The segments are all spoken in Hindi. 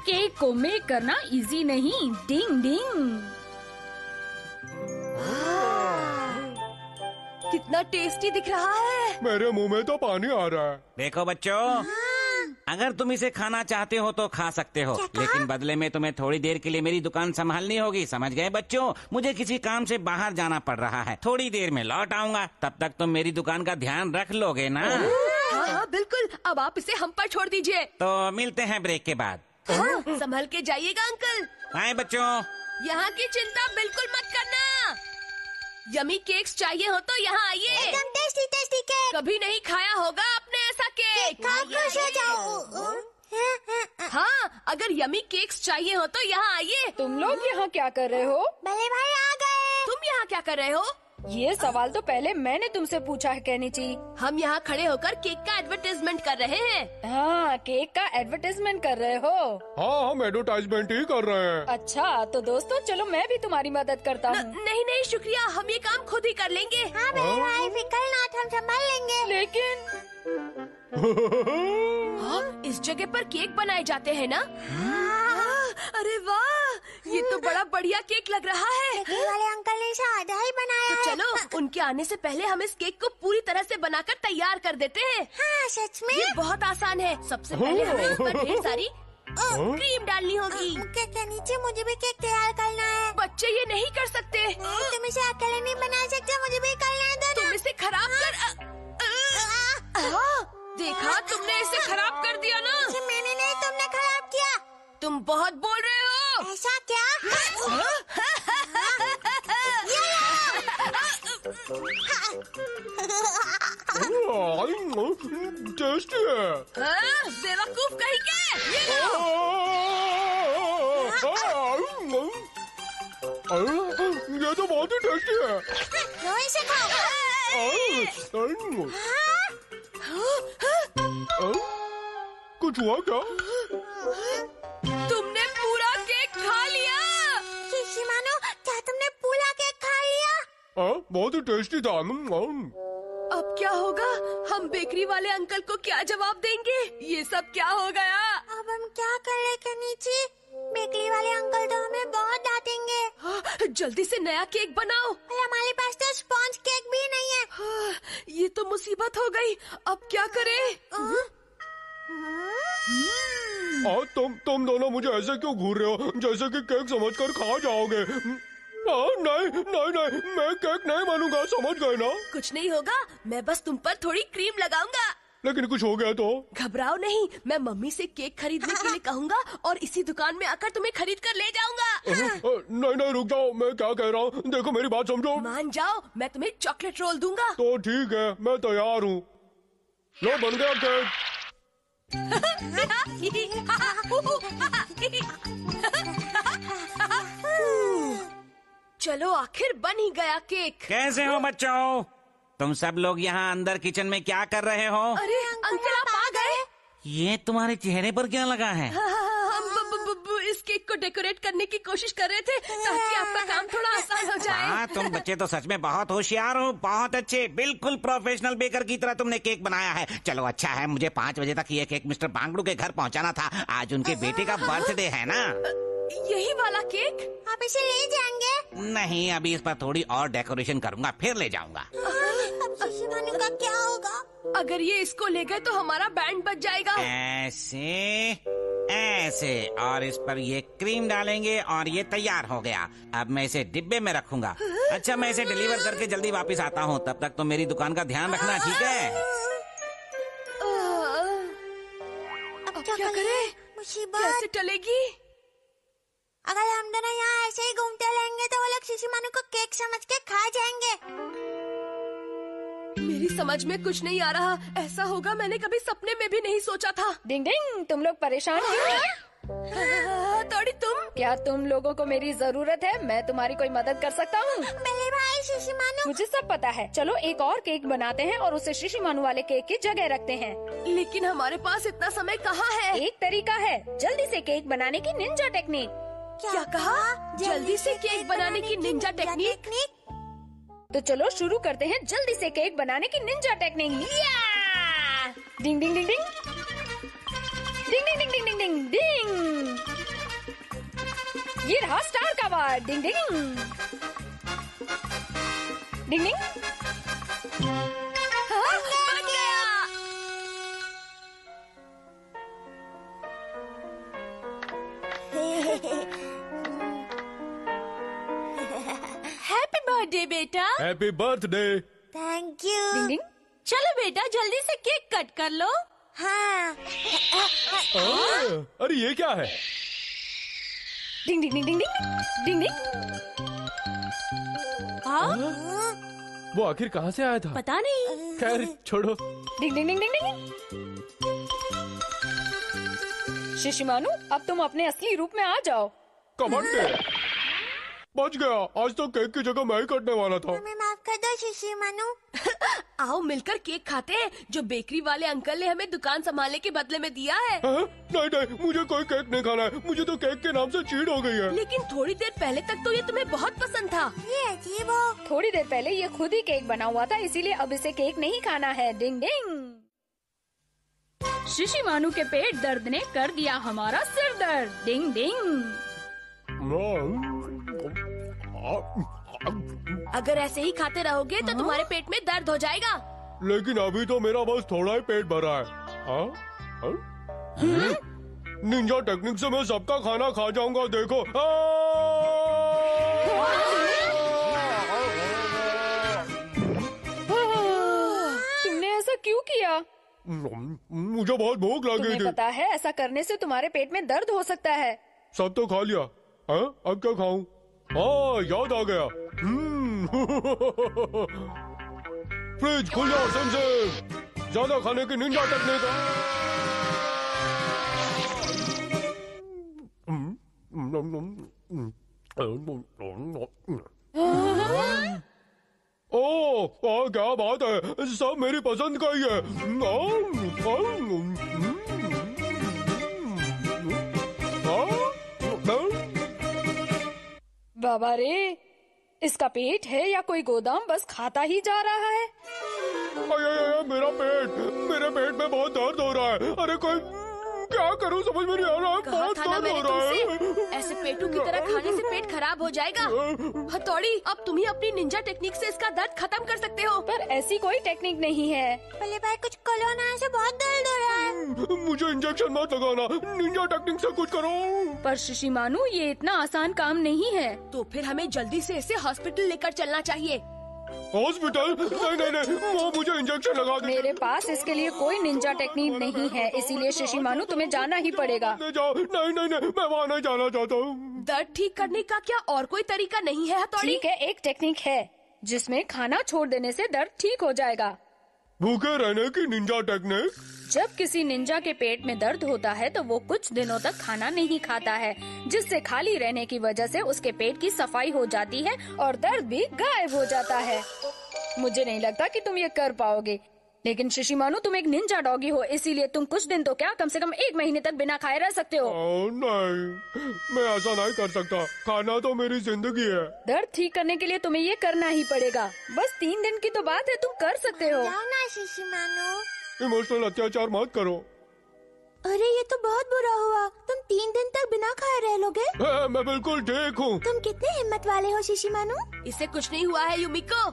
केक को मेक करना इजी नहीं। डिंग डिंग। कितना टेस्टी दिख रहा है। मेरे मुंह में तो पानी आ रहा है। देखो बच्चों, अगर तुम इसे खाना चाहते हो तो खा सकते हो, लेकिन बदले में तुम्हें थोड़ी देर के लिए मेरी दुकान संभालनी होगी। समझ गए बच्चों? मुझे किसी काम से बाहर जाना पड़ रहा है, थोड़ी देर में लौट आऊंगा। तब तक तुम मेरी दुकान का ध्यान रख लोगे ना? हाँ बिल्कुल। अब आप इसे हम पर छोड़ दीजिए। तो मिलते हैं ब्रेक के बाद। हाँ, संभल के जाइएगा अंकल। बाय बच्चों। यहाँ की चिंता बिल्कुल मत करना। यमी केक्स चाहिए हो तो यहाँ आइए। एकदम टेस्टी टेस्टी केक। कभी नहीं खाया होगा आपने ऐसा केक। खा खुश हो जाओ। हाँ, अगर यमी केक्स चाहिए हो तो यहाँ आइए। तुम लोग यहाँ क्या कर रहे हो? बड़े भाई आ गए। तुम यहाँ क्या कर रहे हो? ये सवाल तो पहले मैंने तुमसे पूछा है केनिची। हम यहाँ खड़े होकर केक का एडवर्टाइजमेंट कर रहे हैं। हाँ, केक का एडवर्टाइजमेंट कर रहे हो? हाँ, हम एडवर्टाइजमेंट ही कर रहे हैं। अच्छा, तो दोस्तों चलो मैं भी तुम्हारी मदद करता हूँ। नहीं नहीं शुक्रिया, हम ये काम खुद ही कर लेंगे। हाँ बड़े भाई, फिकर ना, हम संभाल लेंगे। लेकिन हाँ, इस जगह पर केक बनाए जाते हैं ना? अरे वाह, ये तो बड़ा बढ़िया केक लग रहा है। बेकरी वाले अंकल ने इसे आधा ही बनाया तो है। चलो, उनके आने से पहले हम इस केक को पूरी तरह से बनाकर तैयार कर देते हैं। हाँ सच में। ये बहुत आसान है। सबसे पहले हमें इस पर ढेर सारी क्रीम डालनी होगी। केक के नीचे मुझे भी केक तैयार करना है। बच्चे ये नहीं कर सकते। नहीं, तुम इसे अकेले नहीं बना सकते, मुझे भी करना है। तुम इसे खराब कर हाँ, देखा, तुमने इसे खराब कर दिया ना। मैंने नहीं, तुमने खराब किया। तुम बहुत बोल रहे हो। ऐसा क्या? टेस्टी है। बेवकूफ कहीं के। ये लो। ये तो बहुत ही टेस्टी है। लो इसे खाओ। कुछ हुआ क्या? तुमने पूरा केक खा लिया। शिशिमानो, क्या तुमने पूरा केक खा लिया? बहुत ही टेस्टी था। अब क्या होगा? हम बेकरी वाले अंकल को क्या जवाब देंगे? ये सब क्या हो गया? अब हम क्या करें कनीची? बेकरी वाले अंकल तो हमें बहुत डांटेंगे। जल्दी से नया केक बनाओ। और हमारे पास तो स्पॉन्ज केक भी नहीं है। ये तो मुसीबत हो गई। अब क्या करें? तुम दोनों मुझे ऐसे क्यों घूर रहे हो, जैसे कि केक समझकर खा जाओगे? नहीं नहीं नहीं, मैं केक नहीं बनूंगा, समझ गए ना? कुछ नहीं होगा, मैं बस तुम पर थोड़ी क्रीम लगाऊंगा। लेकिन कुछ हो गया तो? घबराओ नहीं, मैं मम्मी से केक खरीदने के लिए कहूँगा और इसी दुकान में आकर तुम्हें खरीद कर ले जाऊंगा। नहीं नहीं, रुक जाओ, मैं क्या कह रहा हूँ, देखो मेरी बात समझो। मान जाओ, मैं तुम्हें चॉकलेट रोल दूंगा। तो ठीक है, मैं तैयार हूँ। लो, बन गया केक। चलो, आखिर बन ही गया केक। कैसे हो बच्चों? तुम सब लोग यहाँ अंदर किचन में क्या कर रहे हो? अरे अंकल, आप आ गए। ये तुम्हारे चेहरे पर क्या लगा है? हम इस केक को डेकोरेट करने की कोशिश कर रहे थे ताकि आपका काम थोड़ा आसान हो जाए। हाँ, तुम बच्चे तो सच में बहुत होशियार हो, बहुत अच्छे, बिल्कुल प्रोफेशनल बेकर की तरह तुमने केक बनाया है। चलो अच्छा है, मुझे 5 बजे तक ये केक मिस्टर बांगड़ू के घर पहुँचाना था। आज उनके बेटे का बर्थडे है ना। यही वाला केक? आप इसे ले जाएंगे? नहीं, अभी इस पर थोड़ी और डेकोरेशन करूँगा, फिर ले जाऊँगा। अब शिशिमानो का क्या होगा? अगर ये इसको ले गए तो हमारा बैंड बच जाएगा। ऐसे ऐसे, और इस पर ये क्रीम डालेंगे और ये तैयार हो गया। अब मैं इसे डिब्बे में रखूंगा। अच्छा, मैं इसे डिलीवर करके जल्दी वापस आता हूँ, तब तक तो मेरी दुकान का ध्यान रखना, ठीक है? अब क्या करें? मुसीबत कैसे टलेगी? अगर हम दोनों यहाँ ऐसे ही घूमते रहेंगे तो वो लोग शिशिमानो को केक समझ के खा जाएंगे। मेरी समझ में कुछ नहीं आ रहा। ऐसा होगा मैंने कभी सपने में भी नहीं सोचा था। डिंग डिंग, तुम लोग परेशान क्यों? थोड़ी तुम। क्या तुम लोगों को मेरी जरूरत है? मैं तुम्हारी कोई मदद कर सकता हूँ? मेरे भाई शिशिमानो। मुझे सब पता है। चलो एक और केक बनाते हैं और उसे शिशिमानो वाले केक की जगह रखते हैं। लेकिन हमारे पास इतना समय कहाँ है? एक तरीका है, जल्दी से केक बनाने की निंजा टेक्निक। क्या कहा? जल्दी से केक बनाने की निंजा टेक्निक? तो चलो शुरू करते हैं जल्दी से केक बनाने की निंजा टेक्निक। डिंग डिंग डिंग डिंग डिंग डिंग डिंग डिंग डिंग डिंग डिंग। ये रहा स्टार का बार। डिंग डिंग डिंग डिंग। हाँ, बन गया। हैप्पी बर्थडे बेटा। Happy birthday. Thank you. डिंग डिंग। चलो बेटा जल्दी से केक कट कर लो। हाँ। अरे ये क्या है? डिंग डिंग डिंग डिंग डिंग डिंग डिंग। हाँ? वो आखिर कहाँ से आया था? पता नहीं। खैर छोड़ो। डिंग डिंग डिंग डिंग डिंग। शिशिमानु, अब तुम अपने असली रूप में आ जाओ। कमाल है। बच गया। आज तो केक की जगह मैं ही कटने वाला था। हमें माफ कर दो शिशी मानू। आओ मिलकर केक खाते हैं जो बेकरी वाले अंकल ने हमें दुकान संभालने के बदले में दिया है। हाँ? नहीं नहीं, मुझे कोई केक नहीं खाना है। मुझे तो केक के नाम से चीड़ हो गई है। लेकिन थोड़ी देर पहले तक तो ये तुम्हें बहुत पसंद था। ये अजीब हो। थोड़ी देर पहले ये खुद ही केक बना हुआ था, इसीलिए अब इसे केक नहीं खाना है। डिंग डिंग। शिशिमानु के पेट दर्द ने कर दिया हमारा सिर दर्द। डिंग डिंग। अगर ऐसे ही खाते रहोगे तो तुम्हारे पेट में दर्द हो जाएगा। लेकिन अभी तो मेरा बस थोड़ा ही पेट भरा है। हाँ? हाँ? निंजा टेक्निक से मैं सबका खाना खा जाऊंगा। देखो। तुमने ऐसा क्यों किया? मुझे बहुत भूख लगी तुम्हें थी। पता है ऐसा करने से तुम्हारे पेट में दर्द हो सकता है। सब तो खा लिया। हाँ? अब क्या खाऊं? हाँ, याद आ गया। फ्रिज खुल जाओ सनसे। ज्यादा खाने की निंजा टेक्निक। ओ, क्या बात है। सब मेरी पसंद का ही है। बाबा रे, इसका पेट है या कोई गोदाम बस खाता ही जा रहा है। मेरे पेट में बहुत दर्द हो रहा है। अरे कोई क्या करूं समझ में नहीं आ रहा है। कहा बहुत था ना दर्द हो मैंने रहा है। तुमसे, ऐसे पेटू की तरह खाने से पेट खराब हो जाएगा। हथौड़ी, अब तुम ही अपनी निंजा टेक्निक से इसका दर्द खत्म कर सकते हो। पर ऐसी कोई टेक्निक नहीं है। पहले भाई कुछ करो ना, ऐसे बहुत दर्द हो रहा है। मुझे इंजेक्शन मत लगाना। निंजा टेक्निक से कुछ करो। पर शिशिमानु, ये इतना आसान काम नहीं है। तो फिर हमें जल्दी से इसे हॉस्पिटल लेकर चलना चाहिए। हॉस्पिटल? नहीं, वो मुझे इंजेक्शन लगा दे। मेरे पास इसके लिए कोई निंजा टेक्निक नहीं है, इसीलिए शिशिमानु तुम्हें जाना ही पड़ेगा। ले जाओ। नहीं, मैं वहाँ नहीं जाना चाहता हूँ। दर्द ठीक करने का क्या और कोई तरीका नहीं है हथौड़ी? ठीक है, एक टेक्निक है जिसमें खाना छोड़ देने से दर्द ठीक हो जाएगा। भूखे रहने की निंजा टेक्निक? जब किसी निंजा के पेट में दर्द होता है तो वो कुछ दिनों तक खाना नहीं खाता है, जिससे खाली रहने की वजह से उसके पेट की सफाई हो जाती है और दर्द भी गायब हो जाता है। मुझे नहीं लगता कि तुम ये कर पाओगे, लेकिन शिशिमानु तुम एक निंजा डॉगी हो, इसीलिए तुम कुछ दिन तो क्या कम से कम 1 महीने तक बिना खाए रह सकते हो। नहीं, मैं ऐसा नहीं कर सकता। खाना तो मेरी जिंदगी है। दर्द ठीक करने के लिए तुम्हें ये करना ही पड़ेगा। बस 3 दिन की तो बात है, तुम कर सकते हो। जाओ ना शिशी मानू। इमोशनल अत्याचार मत करो। अरे ये तो बहुत बुरा हुआ। तुम 3 दिन तक बिना खाए रह लोगे? मैं बिल्कुल ठीक हूँ। तुम कितने हिम्मत वाले हो शिशी मानू। इससे कुछ नहीं हुआ है युमिको।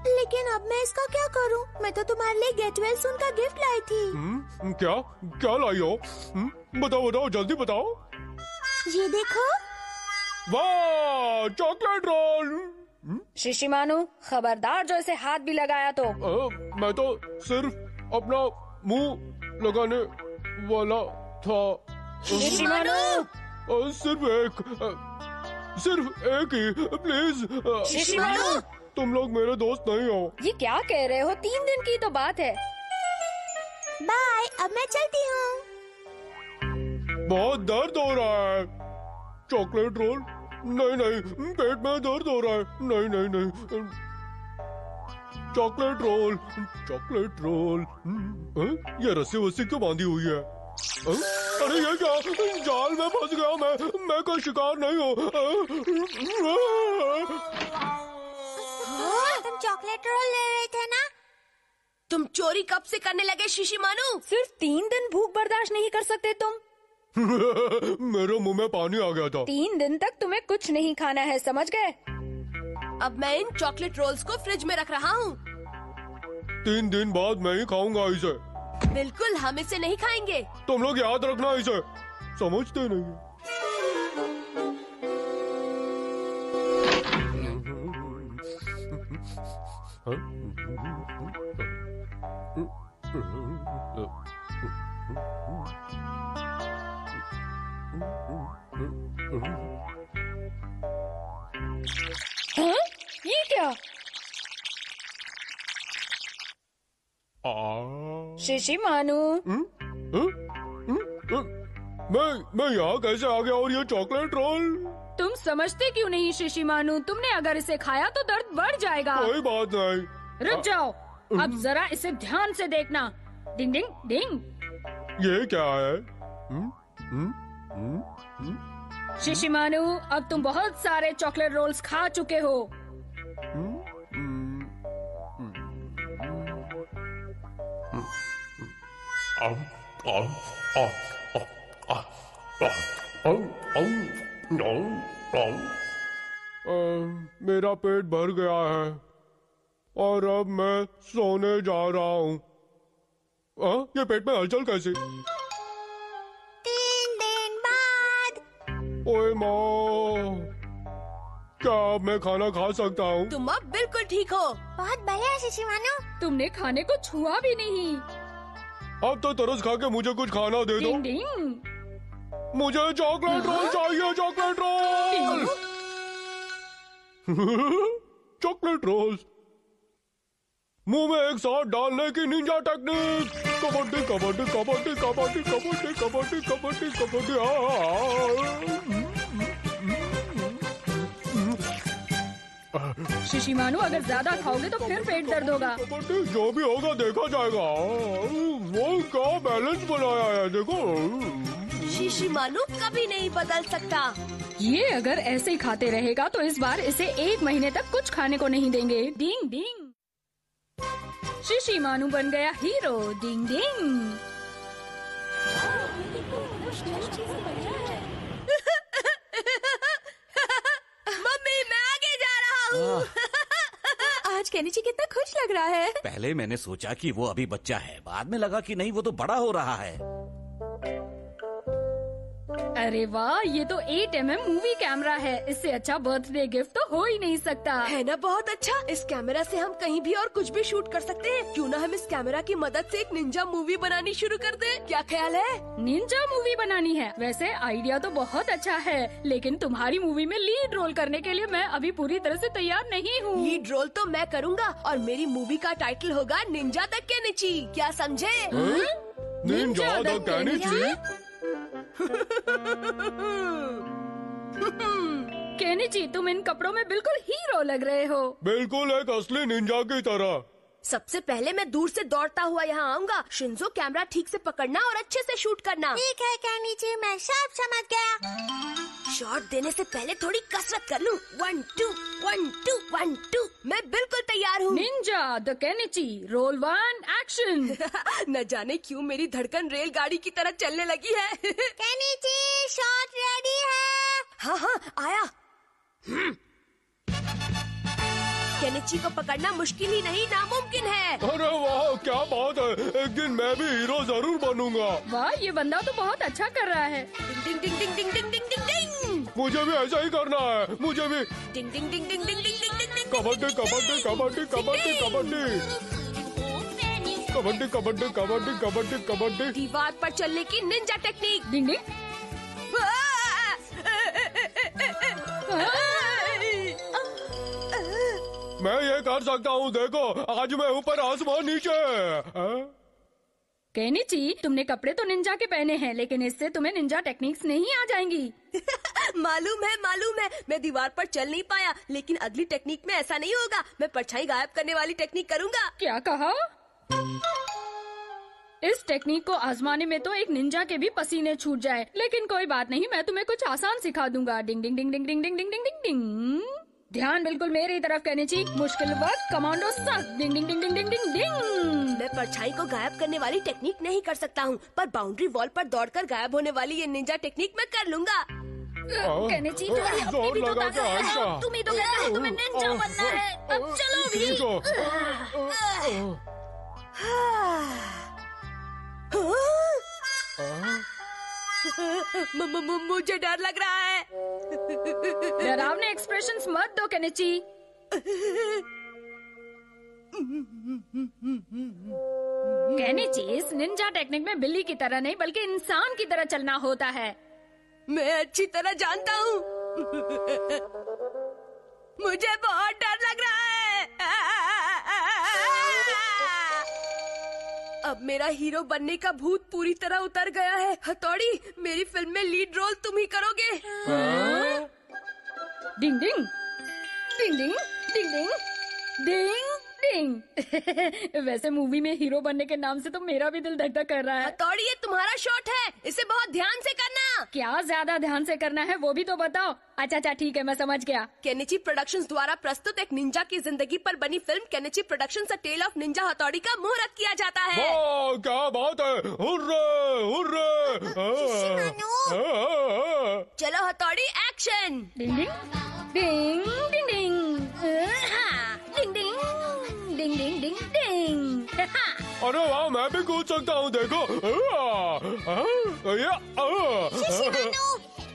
लेकिन अब मैं इसका क्या करूं? मैं तो तुम्हारे लिए गेट वेल सून का गिफ्ट लाई थी। क्या लाई हो? बताओ जल्दी बताओ। ये देखो। वाह, चॉकलेट रोल। शिशिमानु, खबरदार जो इसे हाथ भी लगाया तो। मैं तो सिर्फ अपना मुंह लगाने वाला था। शिशिमानु, सिर्फ एक ही, प्लीज। शिशिमानु, तुम लोग मेरे दोस्त नहीं हो। ये क्या कह रहे हो? 3 दिन की तो बात है। बाय, अब मैं चलती हूँ। बहुत दर्द हो रहा है। Chocolate roll? नहीं, पेट में दर्द हो रहा है। नहीं। Chocolate roll. ये रस्सी क्यों बांधी हुई है? अरे ये क्या? जाल में फंस गया मैं कोई शिकार नहीं हूँ। तुम चॉकलेट रोल ले रहे थे ना? तुम चोरी कब से करने लगे शिशिमानु? सिर्फ 3 दिन भूख बर्दाश्त नहीं कर सकते तुम? मेरे मुंह में पानी आ गया था। 3 दिन तक तुम्हें कुछ नहीं खाना है, समझ गए? अब मैं इन चॉकलेट रोल्स को फ्रिज में रख रहा हूँ। 3 दिन बाद मैं ही खाऊंगा इसे। बिल्कुल, हम इसे नहीं खाएंगे। तुम लोग याद रखना इसे, समझते नहीं। हाँ? ये क्या? शिशी मानू, मैं यहाँ कैसे आ गया और ये चॉकलेट रोल? तुम समझते क्यों नहीं शिशी मानू? तुमने अगर इसे खाया तो दर्द बढ़ जाएगा। कोई बात नहीं। रुक जाओ, अब जरा इसे ध्यान से देखना। डिंग डिंग डिंग। ये क्या है? शिशी मानू, अब तुम बहुत सारे चॉकलेट रोल्स खा चुके हो। मेरा पेट भर गया है और अब मैं सोने जा रहा हूँ। ये पेट में हलचल कैसी? 3 दिन बाद। ओए माँ, क्या अब मैं खाना खा सकता हूँ? तुम अब बिल्कुल ठीक हो। बहुत बढ़िया शिशी मानू। तुमने खाने to छुआ भी नहीं। अब तो तरस खा के मुझे कुछ खाना दे दो। डिंग डिंग। मुझे चॉकलेट रोल चाहिए, चॉकलेट रोल। चॉकलेट रोल्स मुंह में एक साथ डालने की निंजा टेक्निक। कबड्डी कबड्डी कबड्डी कबड्डी कबड्डी कबड्डी कबड्डी कबड्डी। शिशी मानू, अगर ज्यादा खाओगे तो फिर पेट दर्द होगा। कबड्डी जो भी होगा देखा जाएगा। वो क्या बैलेंस बनाया है देखो। शिशी मानू कभी नहीं बदल सकता। ये अगर ऐसे ही खाते रहेगा तो इस बार इसे 1 महीने तक कुछ खाने को नहीं देंगे। डिंग डिंग। शिशी मानू बन गया हीरो। डिंग डिंग। मम्मी, मैं आगे जा रहा हूँ। आज केनिची कितना खुश लग रहा है। पहले मैंने सोचा कि वो अभी बच्चा है, बाद में लगा कि नहीं, वो तो बड़ा हो रहा है। अरे वाह, ये तो 8mm मूवी कैमरा है। इससे अच्छा बर्थडे गिफ्ट तो हो ही नहीं सकता। है ना बहुत अच्छा। इस कैमरा से हम कहीं भी और कुछ भी शूट कर सकते हैं। क्यों ना हम इस कैमरा की मदद से एक निंजा मूवी बनानी शुरू कर दें? क्या ख्याल है? निंजा मूवी बनानी है? वैसे आइडिया तो बहुत अच्छा है, लेकिन तुम्हारी मूवी में लीड रोल करने के लिए मैं अभी पूरी तरह से तैयार नहीं हूँ। लीड रोल तो मैं करूँगा और मेरी मूवी का टाइटल होगा निंजा द केनिची। क्या समझे? Ninja the Kenichi. केनिची, तुम इन कपड़ों में बिल्कुल हीरो लग रहे हो। बिल्कुल एक असली निंजा की तरह। सबसे पहले मैं दूर से दौड़ता हुआ यहाँ आऊँगा। शिंजो, कैमरा ठीक से पकड़ना और अच्छे से शूट करना। ठीक है केनिची, मैं सब समझ गया। शॉट देने से पहले थोड़ी कसरत कर लूं। 1 2 1 2 1 2। मैं बिल्कुल तैयार हूँ। Ninja the Kenichi, roll 1 action. न जाने क्यों मेरी धड़कन रेलगाड़ी की तरह चलने लगी है। केनिची, शॉट रेडी है। हाँ हाँ, आया। केनिची को पकड़ना मुश्किल ही नहीं, नामुमकिन है। अरे वाह, क्या बात है। एक दिन मैं भी हीरो जरूर बनूंगा। वाह, ये बंदा तो बहुत अच्छा कर रहा है। डिंग डिंग डिंग डिंग डिंग डिंग डिंग डिंग। मुझे भी ऐसा ही करना है। मुझे भी। डिंग डिंग डिंग डिंग डिंग डिंग डिंग डिंग। कबड्डी कबड्डी कबड्डी कबड्डी कबड्डी कबड्डी कबड्डी कबड्डी कबड्डी कबड्डी। दीवार पर चलने की निंजा टेक्निक। डिंग डिंग। मैं ये कर सकता हूँ, देखो आज मैं ऊपर, आसमान नीचे। केनिची, तुमने कपड़े तो निंजा के पहने हैं, लेकिन इससे तुम्हें निंजा टेक्निक्स नहीं आ जाएंगी। मालूम है। मैं दीवार पर चल नहीं पाया, लेकिन अगली टेक्निक में ऐसा नहीं होगा। मैं परछाई गायब करने वाली टेक्निक करूँगा। क्या कहा? इस टेक्निक को आजमाने में तो एक निंजा के भी पसीने छूट जाए, लेकिन कोई बात नहीं, मैं तुम्हें कुछ आसान सिखा दूंगा। डिंग डिंग डिंग डिंग डिंग डिंग डिंग डिंग डिंग। ध्यान बिल्कुल मेरी तरफ, केनिची। मुश्किल वक्त कमांडो सख्त। डिंग डिंग डिंग डिंग डिंग डिंग डिंग। मैं परछाई को गायब करने वाली टेक्निक नहीं कर सकता हूँ, पर बाउंड्री वॉल पर दौड़कर गायब होने वाली ये निंजा टेक्निक मैं कर लूँगा। केनिची थोड़ी अपनी भी तो ताकत है। तुम ही तो कहते हो तुम्हें निंजा बनना है। अब चलो भी। मुझे डर लग रहा है। डरावने एक्सप्रेशंस मत दो केनिची। केनिची, इस निंजा टेक्निक में बिल्ली की तरह नहीं बल्कि इंसान की तरह चलना होता है। मैं अच्छी तरह जानता हूँ। मुझे बहुत डर लग रहा है। अब मेरा हीरो बनने का भूत पूरी तरह उतर गया है। हथौड़ी, मेरी फिल्म में लीड रोल तुम ही करोगे। डिंग डिंग डिंग डिंग डिंग डिंग डिंग डिंग। वैसे मूवी में हीरो बनने के नाम से तो मेरा भी दिल धक धक कर रहा है। हथौड़ी, ये तुम्हारा शॉट है, इसे बहुत ध्यान से करना। क्या ज्यादा ध्यान से करना है वो भी तो बताओ। अच्छा ठीक है, मैं समझ गया। केनिची प्रोडक्शंस द्वारा प्रस्तुत एक निंजा की जिंदगी पर बनी film Kenichi productions a tale of ninja Hattori का मुहूर्त किया जाता है। वाह, क्या बात है। Hurray hurray. चलो हथौड़ी, एक्शन। डिंग डिंग डिंग डिंग डिंग डिंग डिंग डिंग डिंग डिंग डिंग। अरे वाह, मैं भी कूद सकता हूँ, देखो।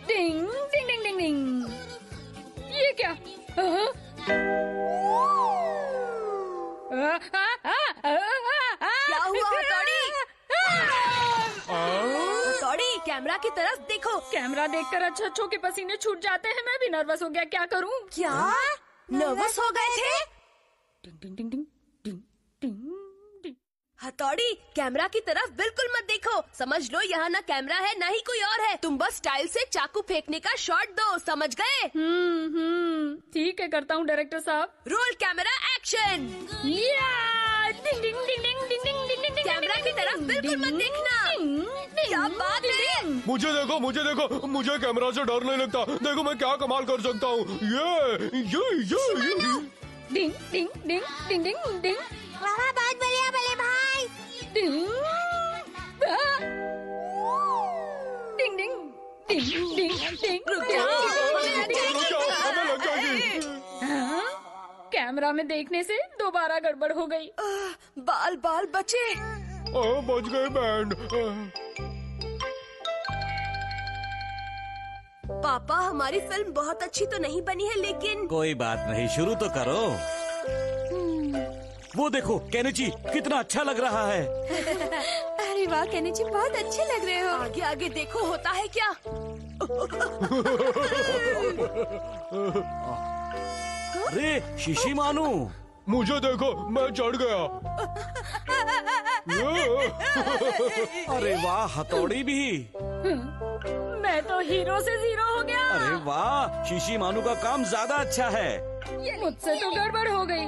डिंग डिंग डिंग डिंग डिंग। ये क्या? क्या हुआ हथौड़ी? हथौड़ी, कैमरा की तरफ देखो। कैमरा देखकर अच्छों के पसीने छूट जाते हैं। मैं भी नर्वस हो गया, क्या करूं? क्या नर्वस हो गए थे? डिंग डिंग डिंग डिंग डिंग डिंग डिंग। हथौड़ी, कैमरा की तरफ बिल्कुल मत देखो। समझ लो यहाँ ना कैमरा है ना ही कोई और है। तुम बस स्टाइल से चाकू फेंकने का शॉट दो, समझ गए? ठीक है, करता हूँ डायरेक्टर साहब। Roll camera, action. डिंग डिंग डिंग डिंग डिंग डिंग डिंग डिंग। कैमरा की तरफ बिल्कुल मत देखना। क्या बात है? मुझे देखो, मुझे कैमरा से डर नहीं लगता। देखो मैं क्या कमाल कर सकता हूँ। ये डिंग डिंग डिंग डिंग डिंग डिंग। वाह, बहुत बढ़िया बड़े भाई। डिंग डिंग डिंग डिंग डिंग डिंग। कैमरा में देखने से दोबारा गड़बड़ हो गई। बाल बचे। बच गए बैंड। पापा, हमारी फिल्म बहुत अच्छी तो नहीं बनी है, लेकिन कोई बात नहीं, शुरू तो करो। वो देखो केनिची, कितना अच्छा लग रहा है। अरे वाह केनिची, बहुत अच्छे लग रहे हो। आगे आगे देखो, होता है क्या। अरे शिशिमानु, मुझे देखो, मैं चढ़ गया। अरे वाह, हथौड़ी भी। मैं तो हीरो से जीरो हो गया। अरे वाह, शिशिमानु का काम ज्यादा अच्छा है। मुझसे तो गड़बड़ हो गई।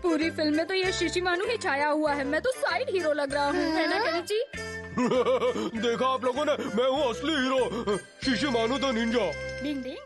पूरी फिल्म में तो ये शिशिमानु ही छाया हुआ है। मैं तो साइड हीरो लग रहा हूँ, है ना केनिची? देखा आप लोगों ने, मैं हूँ असली हीरो, शिशिमानु द निंजा। डिंग डिंग